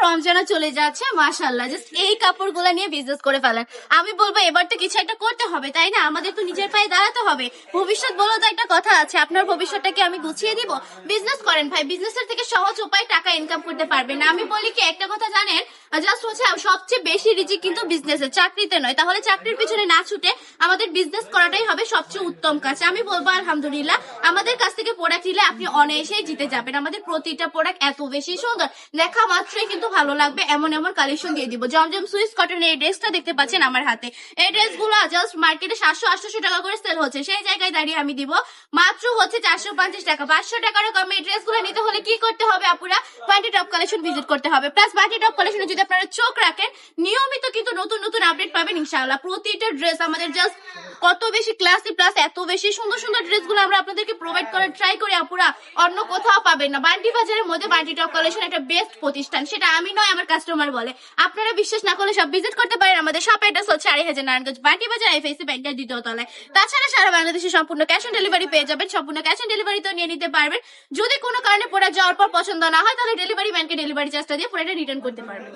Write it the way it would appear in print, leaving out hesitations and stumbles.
রমজানও চলে যাচ্ছে, মাশাআল্লাহ জাস্ট এই কাপড়গুলো নিয়ে বিজনেস করে ফেলেন। আমি বলবো এবার তো কিছু একটা করতে হবে, তাই না? আমাদের তো নিজের পায়ে দাঁড়াতে হবে। ভবিষ্যৎ বলো তো একটা কথা আছে, আপনার ভবিষ্যৎটাকে আমি গুছিয়ে দিব। বিজনেস করেন ভাই, বিজনেসের থেকে সহজ উপায় টাকা ইনকাম করতে পারবেন না। আমি বলি কি একটা কথা জানেন, জাস্ট হচ্ছে সবচেয়ে বেশি রিজিক কিন্তু বিজনেসে, চাকরিতে নয়। তাহলে চাকরির পিছনে না ছুটে আমাদের বিজনেস করাটাই হবে সবচেয়ে উত্তম কাজ। আমি বলবো আলহামদুলিল্লাহ আমাদের কাছ থেকে প্রোডাক্ট নিলে আপনি অনায়াসেই জিতে যাবেন। আমাদের প্রতিটা প্রোডাক্ট এত বেশি সুন্দর, দেখা মাত্রই কিন্তু ভালো লাগবে এমন এমন কালেকশন দিয়ে দিব। জমজম সুইস কটনের এই ড্রেসটা দেখতে পাচ্ছেন আমার হাতে, এই ড্রেসগুলো জাস্ট মার্কেটে 700-800 টাকা করে সেল হচ্ছে, সেই জায়গায় দাঁড়িয়ে আমি দিব মাত্র হচ্ছে 450 টাকা। 500 টাকারও কমে এই ড্রেসগুলো নিতে হলে কি করতে হবে আপুরা? বান্টি টপ কালেকশন ভিজিট করতে হবে। প্লাস বান্টি টপ কালেকশনে যদি আপনারা চোখ রাখেন, নিয়মিত কিন্তু নতুন নতুন আপডেট পাবেন ইনশাআল্লাহ। প্রতিটা ড্রেস আমাদের জাস্ট কত বেশি ক্লাসি, প্লাস এত বেশি সুন্দর সুন্দর ড্রেসগুলো আমরা আপনাদেরকে প্রোভাইড করার ট্রাই করি আপুরা, অন্য কোথাও পাবেন না। বান্টি বাজারের মধ্যে বান্টি টপ কালেকশন একটা বেস্ট প্রতিষ্ঠান, সেটা আমি নয় আমার কাস্টমার বলে। আপনারা বিশ্বাস না করলে সব ভিজিট করতে পারেন। আমাদের শপ অ্যাড্রেস হচ্ছে 2,500 নারায়ণগঞ্জ বান্টি বাজার, এফএসি ব্যাংকের 2য় তলায়। তাছাড়া সারা বাংলাদেশে সম্পূর্ণ ক্যাশ অন ডেলিভারি পেয়ে যাবেন, সম্পূর্ণ ক্যাশ অন ডেলিভারি তো নিয়ে নিতে পারবেন। যদি কোনো কারণে প্রোডাক্ট যাওয়ার পর পছন্দ না হয়, তাহলে ডেলিভারি ম্যানকে ডেলিভারি চার্জটা দিয়ে প্রোডাক্ট রিটার্ন করতে পারবেন।